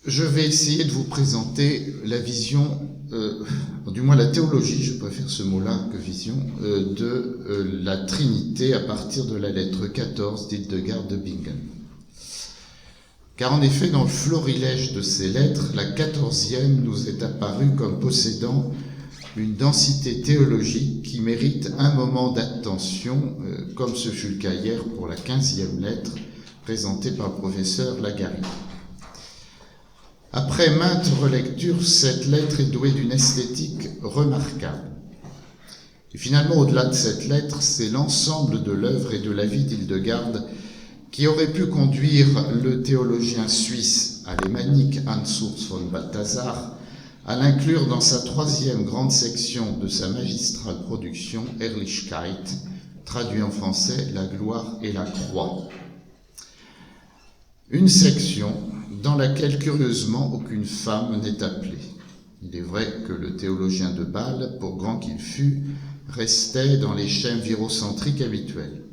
Je vais essayer de vous présenter la vision, du moins la théologie, je préfère ce mot-là que vision, de la Trinité à partir de la lettre 14 d'Hildegard de Bingen. Car en effet, dans le florilège de ces lettres, la 14e nous est apparue comme possédant une densité théologique qui mérite un moment d'attention, comme ce fut le cas hier pour la 15e lettre présentée par le professeur Lagari. Après maintes relectures, cette lettre est douée d'une esthétique remarquable. Et finalement, au-delà de cette lettre, c'est l'ensemble de l'œuvre et de la vie d'Hildegard qui aurait pu conduire le théologien suisse alémanique Hans Urs von Balthasar à l'inclure dans sa 3e grande section de sa magistrale production Herrlichkeit, traduit en français « La gloire et la croix ». Une section dans laquelle, curieusement, aucune femme n'est appelée. Il est vrai que le théologien de Bâle, pour grand qu'il fût, restait dans les schèmes virocentriques habituels.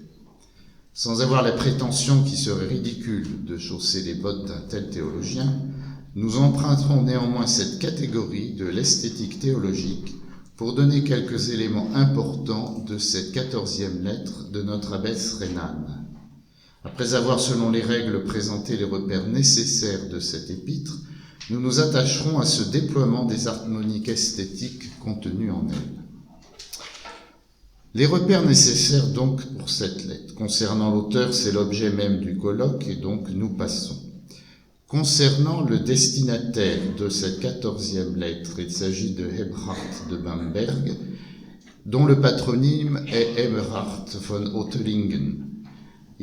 Sans avoir la prétention qui serait ridicule de chausser les bottes d'un tel théologien, nous emprunterons néanmoins cette catégorie de l'esthétique théologique pour donner quelques éléments importants de cette 14e lettre de notre abbesse rhénane. Après avoir, selon les règles, présenté les repères nécessaires de cette épître, nous nous attacherons à ce déploiement des harmoniques esthétiques contenues en elle. Les repères nécessaires donc pour cette lettre. Concernant l'auteur, c'est l'objet même du colloque et donc nous passons. Concernant le destinataire de cette 14e lettre, il s'agit de Eberhard de Bamberg, dont le patronyme est Eberhard von Ottelingen.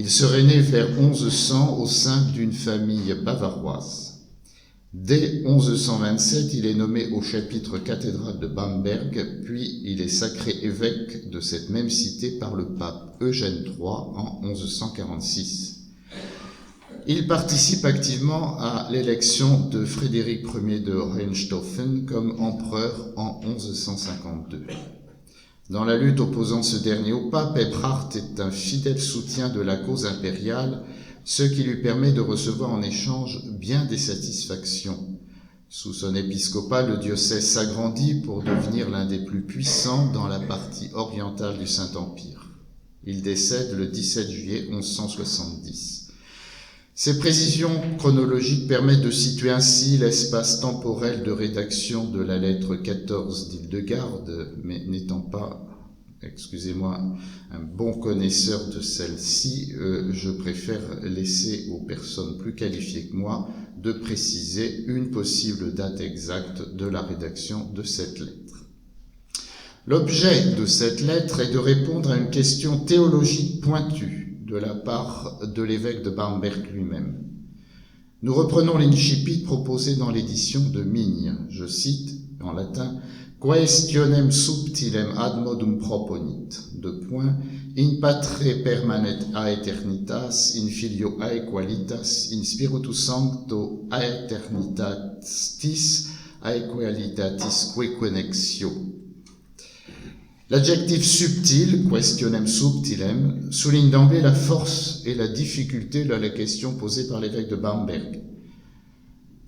Il serait né vers 1100 au sein d'une famille bavaroise. Dès 1127, il est nommé au chapitre cathédral de Bamberg, puis il est sacré évêque de cette même cité par le pape Eugène III en 1146. Il participe activement à l'élection de Frédéric Ier de Hohenstaufen comme empereur en 1152. Dans la lutte opposant ce dernier au pape, Eberhard est un fidèle soutien de la cause impériale, ce qui lui permet de recevoir en échange bien des satisfactions. Sous son épiscopat, le diocèse s'agrandit pour devenir l'un des plus puissants dans la partie orientale du Saint-Empire. Il décède le 17 juillet 1170. Ces précisions chronologiques permettent de situer ainsi l'espace temporel de rédaction de la lettre 14 d'Hildegard, mais n'étant pas, excusez-moi, un bon connaisseur de celle-ci, je préfère laisser aux personnes plus qualifiées que moi de préciser une possible date exacte de la rédaction de cette lettre. L'objet de cette lettre est de répondre à une question théologique pointue de la part de l'évêque de Bamberg lui-même. Nous reprenons l'incipit proposé dans l'édition de Migne. Je cite en latin « Questionem subtilem ad modum proponit » in patre permanet aeternitas, in filio aequalitas, in spiritus sancto aeternitatis aequalitatis queconnexio. L'adjectif subtil, questionem subtilem, souligne d'emblée la force et la difficulté de la question posée par l'évêque de Bamberg.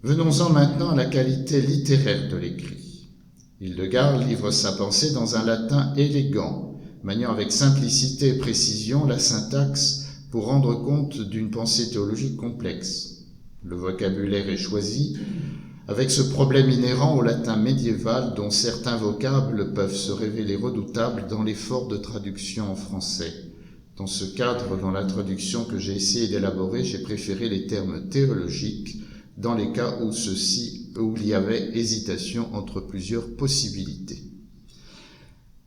Venons-en maintenant à la qualité littéraire de l'écrit. Hildegard livre sa pensée dans un latin élégant, maniant avec simplicité et précision la syntaxe pour rendre compte d'une pensée théologique complexe. Le vocabulaire est choisi avec ce problème inhérent au latin médiéval dont certains vocables peuvent se révéler redoutables dans l'effort de traduction en français. Dans ce cadre, dans la traduction que j'ai essayé d'élaborer, j'ai préféré les termes théologiques dans les cas où il y avait hésitation entre plusieurs possibilités.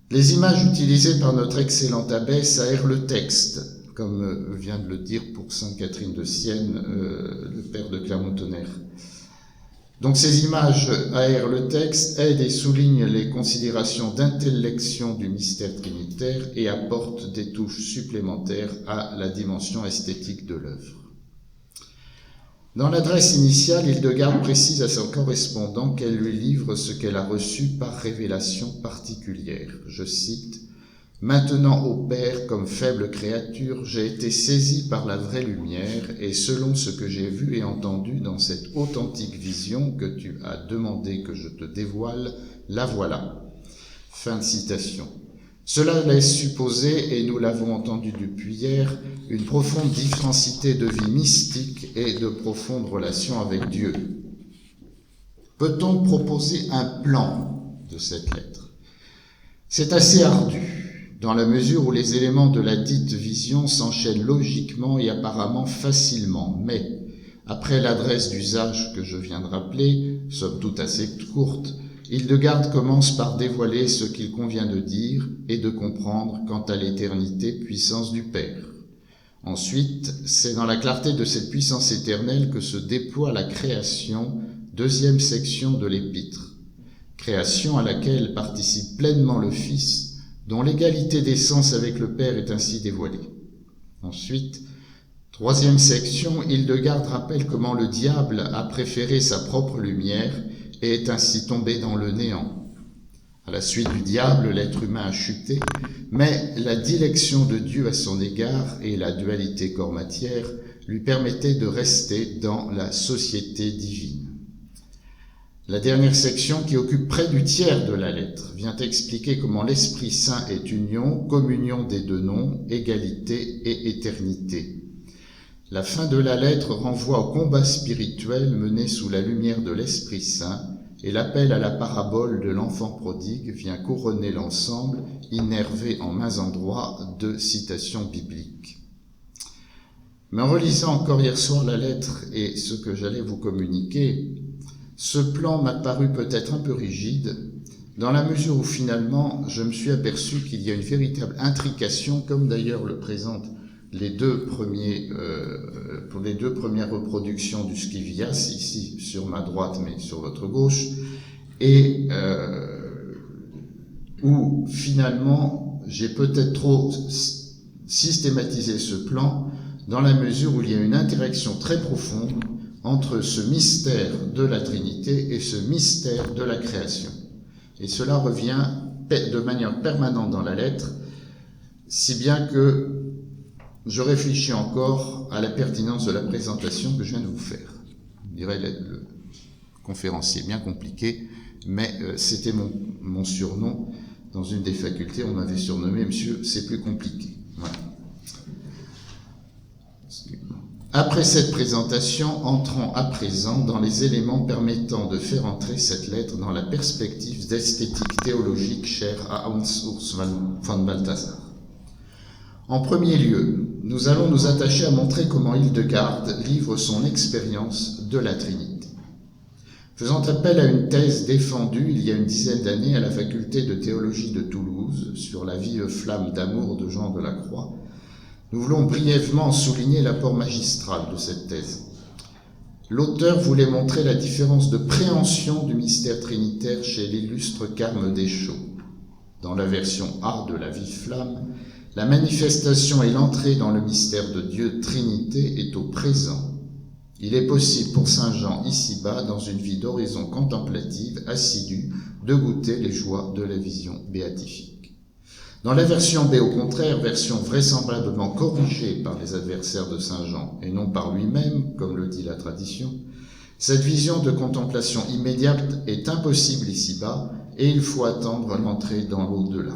Les images utilisées par notre excellente abbesse aèrent le texte, comme vient de le dire pour Sainte Catherine de Sienne, le père de Clermont-Tonnerre. Donc ces images aèrent le texte, aident et soulignent les considérations d'intellection du mystère trinitaire et apportent des touches supplémentaires à la dimension esthétique de l'œuvre. Dans l'adresse initiale, Hildegard précise à son correspondant qu'elle lui livre ce qu'elle a reçu par révélation particulière. Je cite « Maintenant, ô Père, comme faible créature, j'ai été saisi par la vraie lumière, et selon ce que j'ai vu et entendu dans cette authentique vision que tu as demandé que je te dévoile, la voilà. » Fin de citation. Cela laisse supposer, et nous l'avons entendu depuis hier, une profonde différencité de vie mystique et de profonde relation avec Dieu. Peut-on proposer un plan de cette lettre? C'est assez ardu, dans la mesure où les éléments de la dite vision s'enchaînent logiquement et apparemment facilement, mais, après l'adresse d'usage que je viens de rappeler, somme toute assez courte, Hildegarde commence par dévoiler ce qu'il convient de dire et de comprendre quant à l'éternité puissance du Père. Ensuite, c'est dans la clarté de cette puissance éternelle que se déploie la création, deuxième section de l'épître. Création à laquelle participe pleinement le Fils, dont l'égalité d'essence avec le Père est ainsi dévoilée. Ensuite, troisième section, Hildegarde rappelle comment le diable a préféré sa propre lumière et est ainsi tombé dans le néant. À la suite du diable, l'être humain a chuté, mais la dilection de Dieu à son égard et la dualité corps-matière lui permettaient de rester dans la société divine. La dernière section, qui occupe près du tiers de la lettre, vient expliquer comment l'Esprit Saint est union, communion des deux noms, égalité et éternité. La fin de la lettre renvoie au combat spirituel mené sous la lumière de l'Esprit Saint, et l'appel à la parabole de l'enfant prodigue vient couronner l'ensemble, innervé en mains endroits de citations bibliques. Mais en relisant encore hier soir la lettre et ce que j'allais vous communiquer, ce plan m'a paru peut-être un peu rigide, dans la mesure où finalement je me suis aperçu qu'il y a une véritable intrication, comme d'ailleurs le présentent pour les deux premières reproductions du Scivias, ici sur ma droite mais sur votre gauche, et où finalement j'ai peut-être trop systématisé ce plan dans la mesure où il y a une interaction très profonde entre ce mystère de la Trinité et ce mystère de la création. Et cela revient de manière permanente dans la lettre, si bien que je réfléchis encore à la pertinence de la présentation que je viens de vous faire. Je dirais le conférencier bien compliqué, mais c'était mon surnom. Dans une des facultés, on m'avait surnommé « Monsieur, c'est plus compliqué ». Voilà. Après cette présentation, entrons à présent dans les éléments permettant de faire entrer cette lettre dans la perspective d'esthétique théologique chère à Hans Urs von Balthasar. En premier lieu, nous allons nous attacher à montrer comment Hildegarde livre son expérience de la Trinité. Faisant appel à une thèse défendue il y a une dizaine d'années à la faculté de théologie de Toulouse sur la vive flamme d'amour de Jean de la Croix, nous voulons brièvement souligner l'apport magistral de cette thèse. L'auteur voulait montrer la différence de préhension du mystère trinitaire chez l'illustre Carme Deschaux. Dans la version A de la vive flamme, la manifestation et l'entrée dans le mystère de Dieu Trinité est au présent. Il est possible pour saint Jean ici-bas, dans une vie d'oraison contemplative assidue, de goûter les joies de la vision béatifique. Dans la version B, au contraire, version vraisemblablement corrigée par les adversaires de saint Jean, et non par lui-même, comme le dit la tradition, cette vision de contemplation immédiate est impossible ici-bas, et il faut attendre l'entrée dans l'au-delà.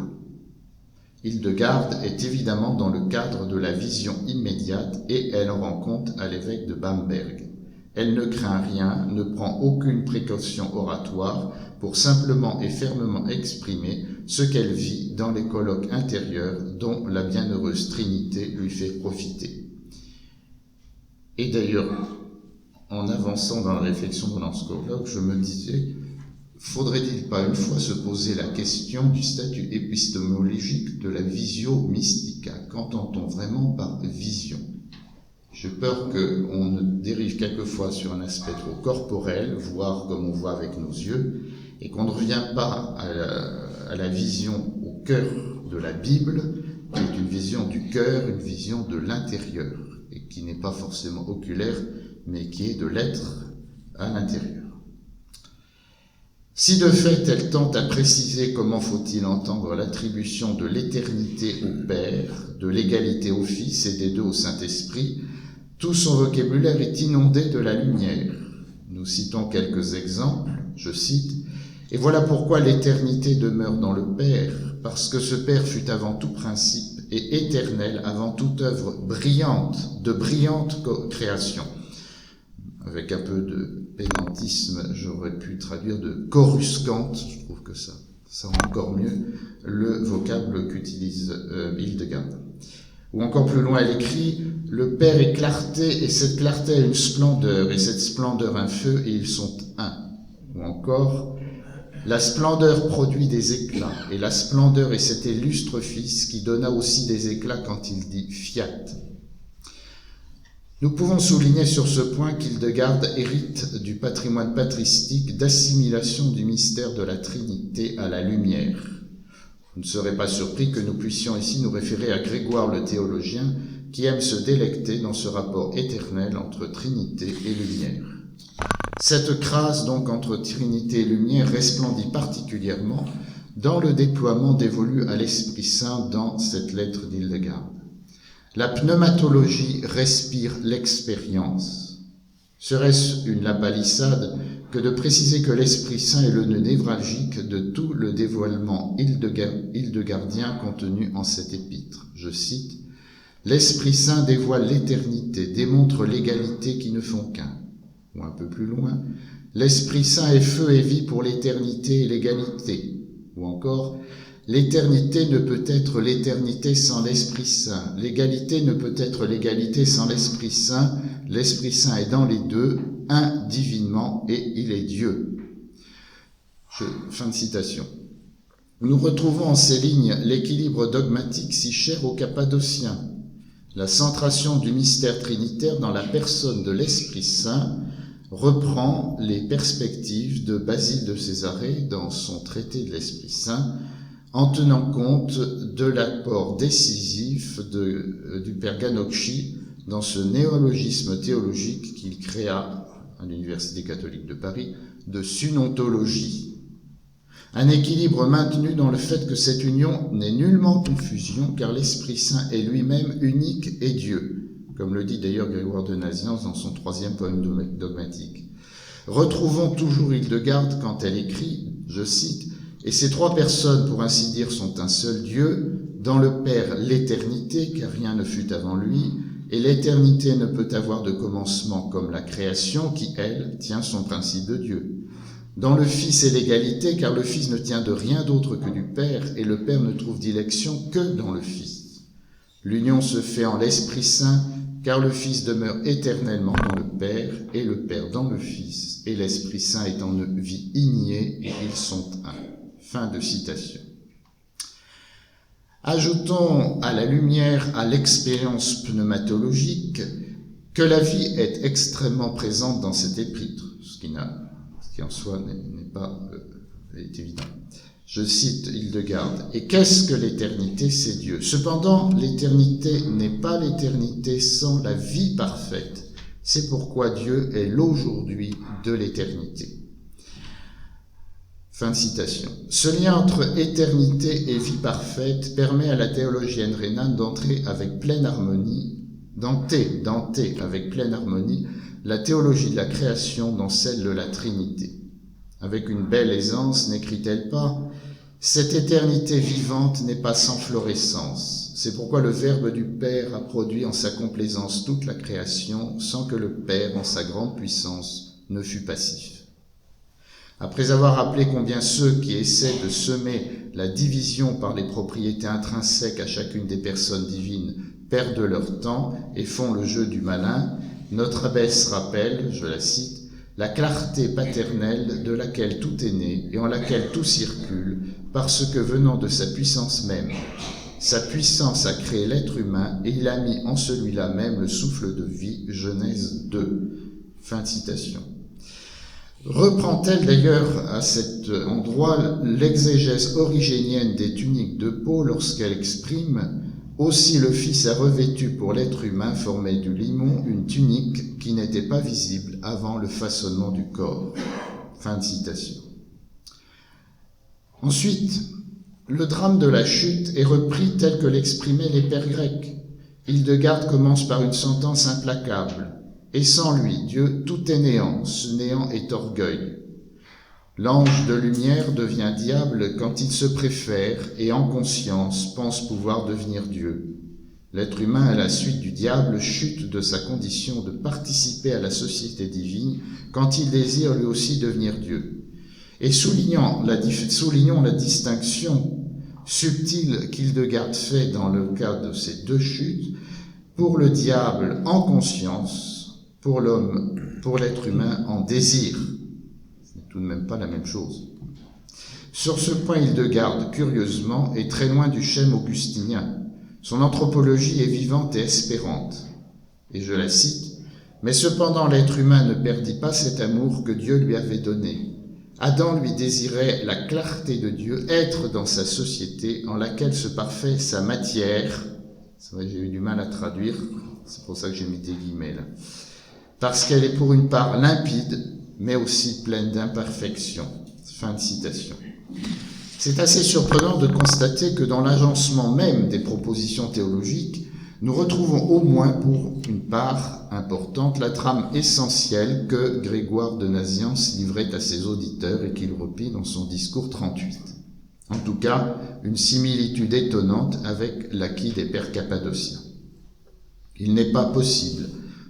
Hildegarde est évidemment dans le cadre de la vision immédiate et elle en rend compte à l'évêque de Bamberg. Elle ne craint rien, ne prend aucune précaution oratoire pour simplement et fermement exprimer ce qu'elle vit dans les colloques intérieurs dont la bienheureuse Trinité lui fait profiter. Et d'ailleurs, en avançant dans la réflexion de ce colloque, je me disais, faudrait-il pas une fois se poser la question du statut épistémologique de la visio mystica? Qu'entend-on vraiment par vision? J'ai peur qu'on ne dérive quelquefois sur un aspect trop corporel, voire comme on voit avec nos yeux, et qu'on ne revient pas à la vision au cœur de la Bible, qui est une vision du cœur, une vision de l'intérieur, et qui n'est pas forcément oculaire, mais qui est de l'être à l'intérieur. Si de fait elle tente à préciser comment faut-il entendre l'attribution de l'éternité au Père, de l'égalité au Fils et des deux au Saint-Esprit, tout son vocabulaire est inondé de la lumière. Nous citons quelques exemples, je cite, « Et voilà pourquoi l'éternité demeure dans le Père, parce que ce Père fut avant tout principe et éternel avant toute œuvre brillante, de brillante création. » Avec un peu de pédantisme, j'aurais pu traduire de coruscante, je trouve que ça rend encore mieux le vocable qu'utilise Hildegard. Ou encore plus loin, elle écrit « Le Père est clarté, et cette clarté a une splendeur, et cette splendeur un feu, et ils sont un. » Ou encore « La splendeur produit des éclats, et la splendeur est cet illustre Fils qui donna aussi des éclats quand il dit « Fiat ». Nous pouvons souligner sur ce point qu'Hildegard hérite du patrimoine patristique d'assimilation du mystère de la Trinité à la lumière. Vous ne serez pas surpris que nous puissions ici nous référer à Grégoire le théologien, qui aime se délecter dans ce rapport éternel entre Trinité et lumière. Cette crasse donc entre Trinité et lumière resplendit particulièrement dans le déploiement dévolu à l'Esprit Saint dans cette lettre d'Hildegard. La pneumatologie respire l'expérience. Serait-ce une lapalissade que de préciser que l'Esprit Saint est le nœud névralgique de tout le dévoilement hildegardien contenu en cet épître. Je cite, « L'Esprit Saint dévoile l'éternité, démontre l'égalité qui ne font qu'un. » Ou un peu plus loin, « L'Esprit Saint est feu et vie pour l'éternité et l'égalité. » Ou encore, « L'éternité ne peut être l'éternité sans l'Esprit Saint. L'égalité ne peut être l'égalité sans l'Esprit Saint. L'Esprit Saint est dans les deux, un divinement, et il est Dieu. » Fin de citation. Nous retrouvons en ces lignes l'équilibre dogmatique si cher aux Cappadociens, la centration du mystère trinitaire dans la personne de l'Esprit Saint reprend les perspectives de Basile de Césarée dans son traité de l'Esprit Saint, en tenant compte de l'apport décisif du père Ganocci dans ce néologisme théologique qu'il créa à l'Université catholique de Paris de sunontologie. Un équilibre maintenu dans le fait que cette union n'est nullement confusion, car l'Esprit Saint est lui-même unique et Dieu, comme le dit d'ailleurs Grégoire de Nazianze dans son 3e poème dogmatique. Retrouvons toujours Hildegard quand elle écrit, je cite, « Et ces trois personnes, pour ainsi dire, sont un seul Dieu, dans le Père l'éternité, car rien ne fut avant lui, et l'éternité ne peut avoir de commencement comme la création qui, elle, tient son principe de Dieu. Dans le Fils est l'égalité, car le Fils ne tient de rien d'autre que du Père, et le Père ne trouve d'élection que dans le Fils. L'union se fait en l'Esprit Saint, car le Fils demeure éternellement dans le Père, et le Père dans le Fils, et l'Esprit Saint est en eux vie ignée, et ils sont un. » Fin de citation. Ajoutons à la lumière, à l'expérience pneumatologique, que la vie est extrêmement présente dans cet épître, ce qui en soi n'est pas est évident. Je cite Hildegard, « Et qu'est-ce que l'éternité? C'est Dieu. Cependant, l'éternité n'est pas l'éternité sans la vie parfaite. C'est pourquoi Dieu est l'aujourd'hui de l'éternité. » Fin de citation. Ce lien entre éternité et vie parfaite permet à la théologienne rhénane d'entrer avec pleine harmonie, d'entrer avec pleine harmonie la théologie de la création dans celle de la Trinité. Avec une belle aisance, n'écrit-elle pas « Cette éternité vivante n'est pas sans florescence. C'est pourquoi le Verbe du Père a produit en sa complaisance toute la création, sans que le Père, en sa grande puissance, ne fût passif. » Après avoir rappelé combien ceux qui essaient de semer la division par les propriétés intrinsèques à chacune des personnes divines perdent leur temps et font le jeu du malin, notre abbesse rappelle, je la cite, « la clarté paternelle de laquelle tout est né et en laquelle tout circule, parce que venant de sa puissance même, sa puissance a créé l'être humain et il a mis en celui-là même le souffle de vie. » Genèse 2. Fin de citation. Reprend-elle d'ailleurs à cet endroit l'exégèse origénienne des tuniques de peau lorsqu'elle exprime « Aussi le Fils a revêtu pour l'être humain formé du limon une tunique qui n'était pas visible avant le façonnement du corps. » Fin de citation. Ensuite, le drame de la chute est repris tel que l'exprimaient les pères grecs. Hildegarde commence par une sentence implacable. Et sans lui, Dieu, tout est néant, ce néant est orgueil. L'ange de lumière devient diable quand il se préfère et en conscience pense pouvoir devenir Dieu. L'être humain, à la suite du diable, chute de sa condition de participer à la société divine quand il désire lui aussi devenir Dieu. Et soulignons la distinction subtile qu'Hildegarde fait dans le cas de ces deux chutes, pour le diable en conscience, pour l'homme, pour l'être humain en désir. C'est tout de même pas la même chose. Sur ce point, Hildegarde, curieusement, est très loin du schème augustinien. Son anthropologie est vivante et espérante. Et je la cite, « Mais cependant l'être humain ne perdit pas cet amour que Dieu lui avait donné. Adam lui désirait la clarté de Dieu, être dans sa société en laquelle se parfait sa matière. » C'est vrai, j'ai eu du mal à traduire, c'est pour ça que j'ai mis des guillemets là. Parce qu'elle est pour une part limpide, mais aussi pleine d'imperfections. Fin de citation. C'est assez surprenant de constater que dans l'agencement même des propositions théologiques, nous retrouvons au moins pour une part importante la trame essentielle que Grégoire de Nazianze livrait à ses auditeurs et qu'il reprit dans son discours 38. En tout cas, une similitude étonnante avec l'acquis des pères cappadociens. Il n'est pas possible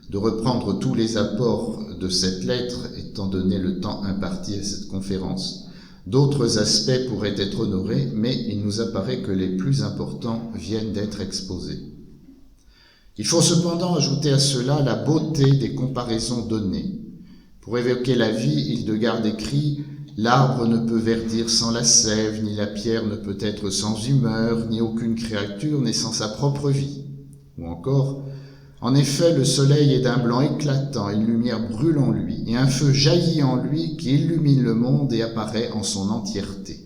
de reprendre tous les apports de cette lettre, étant donné le temps imparti à cette conférence. D'autres aspects pourraient être honorés, mais il nous apparaît que les plus importants viennent d'être exposés. Il faut cependant ajouter à cela la beauté des comparaisons données. Pour évoquer la vie, Hildegarde écrit « L'arbre ne peut verdir sans la sève, ni la pierre ne peut être sans humeur, ni aucune créature n'est sans sa propre vie. » Ou encore « En effet, le soleil est d'un blanc éclatant, une lumière brûle en lui, et un feu jaillit en lui qui illumine le monde et apparaît en son entièreté. »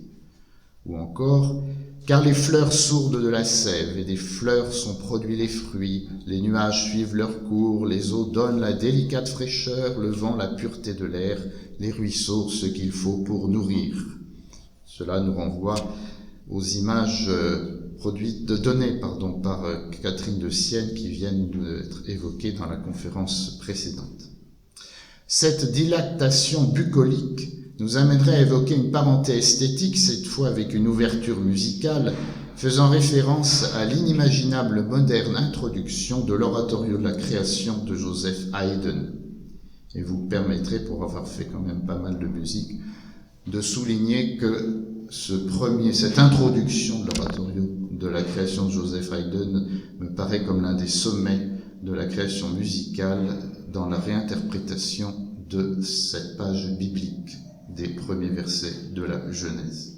Ou encore « Car les fleurs sourdes de la sève, et des fleurs sont produits les fruits, les nuages suivent leur cours, les eaux donnent la délicate fraîcheur, le vent la pureté de l'air, les ruisseaux ce qu'il faut pour nourrir. » Cela nous renvoie aux images données par Catherine de Sienne qui viennent d'être évoquées dans la conférence précédente. Cette dilatation bucolique nous amènerait à évoquer une parenté esthétique, cette fois avec une ouverture musicale, faisant référence à l'inimaginable moderne introduction de l'oratorio de la création de Joseph Haydn. Et vous permettrez, pour avoir fait quand même pas mal de musique, de souligner que cette introduction de l'oratorio de la création de Joseph Haydn me paraît comme l'un des sommets de la création musicale dans la réinterprétation de cette page biblique des premiers versets de la Genèse.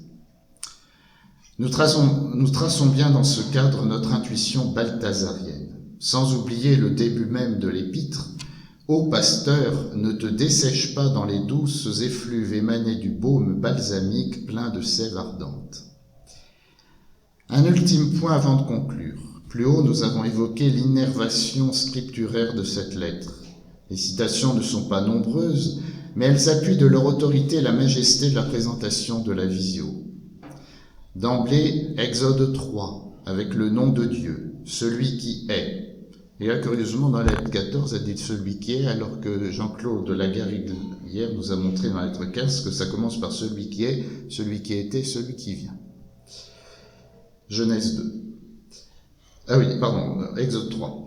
Nous traçons bien dans ce cadre notre intuition balthazarienne, sans oublier le début même de l'épître. « Ô pasteur, ne te dessèche pas dans les douces effluves émanées du baume balsamique plein de sève ardente. » Un ultime point avant de conclure. Plus haut, nous avons évoqué l'innervation scripturaire de cette lettre. Les citations ne sont pas nombreuses, mais elles appuient de leur autorité la majesté de la présentation de la visio. D'emblée, Exode 3, avec le nom de Dieu, celui qui est. Et là, curieusement, dans la lettre 14, elle dit celui qui est, alors que Jean-Claude Lagarrigue, hier, nous a montré dans la lettre 15 que ça commence par celui qui est, celui qui était, celui qui vient. Genèse 2. Exode 3.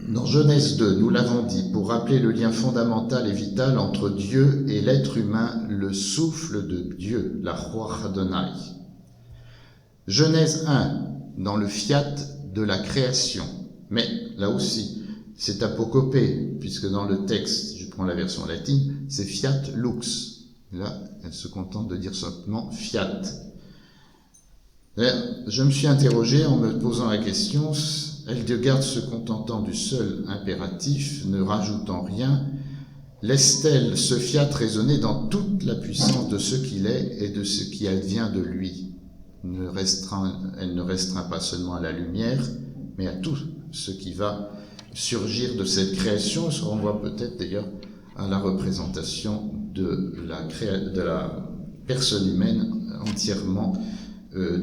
Dans Genèse 2, nous l'avons dit, pour rappeler le lien fondamental et vital entre Dieu et l'être humain, le souffle de Dieu, la Ruach Adonai. Genèse 1, dans le fiat de la création. Mais là aussi, c'est apocopée, puisque dans le texte, je prends la version latine, c'est fiat lux. Là, elle se contente de dire simplement fiat. Je me suis interrogé en me posant la question, Hildegarde se contentant du seul impératif, ne rajoutant rien, laisse-t-elle ce fiat résonner dans toute la puissance de ce qu'il est et de ce qui advient de lui? Elle ne restreint pas seulement à la lumière, mais à tout ce qui va surgir de cette création. On renvoie peut-être d'ailleurs à la représentation de la personne humaine entièrement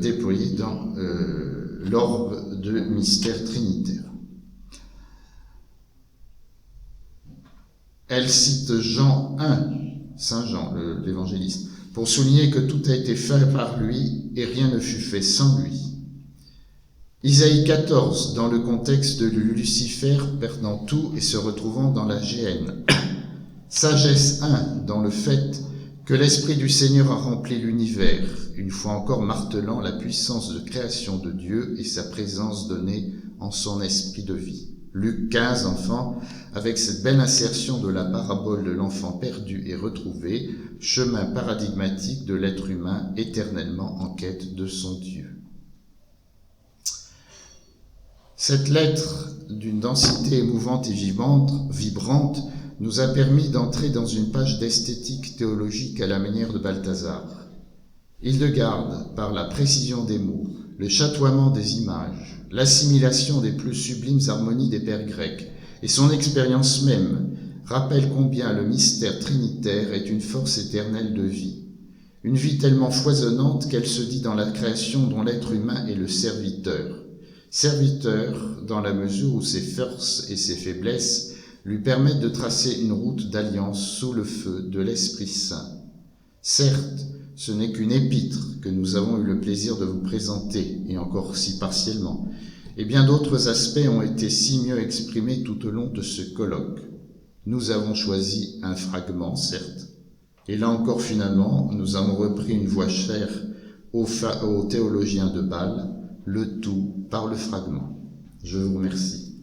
déployée dans l'orbe de mystère trinitaire. Elle cite Jean 1, Saint Jean, l'évangéliste, pour souligner que tout a été fait par lui et rien ne fut fait sans lui. Isaïe 14, dans le contexte de Lucifer perdant tout et se retrouvant dans la géhenne. Sagesse 1, dans le fait que l'Esprit du Seigneur a rempli l'univers, une fois encore martelant la puissance de création de Dieu et sa présence donnée en son esprit de vie. Luc 15, enfant, avec cette belle insertion de la parabole de l'enfant perdu et retrouvé, chemin paradigmatique de l'être humain éternellement en quête de son Dieu. Cette lettre, d'une densité émouvante et vibrante, nous a permis d'entrer dans une page d'esthétique théologique à la manière de Balthazar. Hildegarde, par la précision des mots, le chatoiement des images, l'assimilation des plus sublimes harmonies des pères grecs et son expérience même, rappelle combien le mystère trinitaire est une force éternelle de vie. Une vie tellement foisonnante qu'elle se dit dans la création dont l'être humain est le serviteur. Serviteur dans la mesure où ses forces et ses faiblesses lui permettent de tracer une route d'alliance sous le feu de l'Esprit Saint. Certes, ce n'est qu'une épître que nous avons eu le plaisir de vous présenter, et encore si partiellement, et bien d'autres aspects ont été si mieux exprimés tout au long de ce colloque. Nous avons choisi un fragment, certes, et là encore finalement, nous avons repris une voix chère aux théologiens de Bâle, le tout par le fragment. Je vous remercie.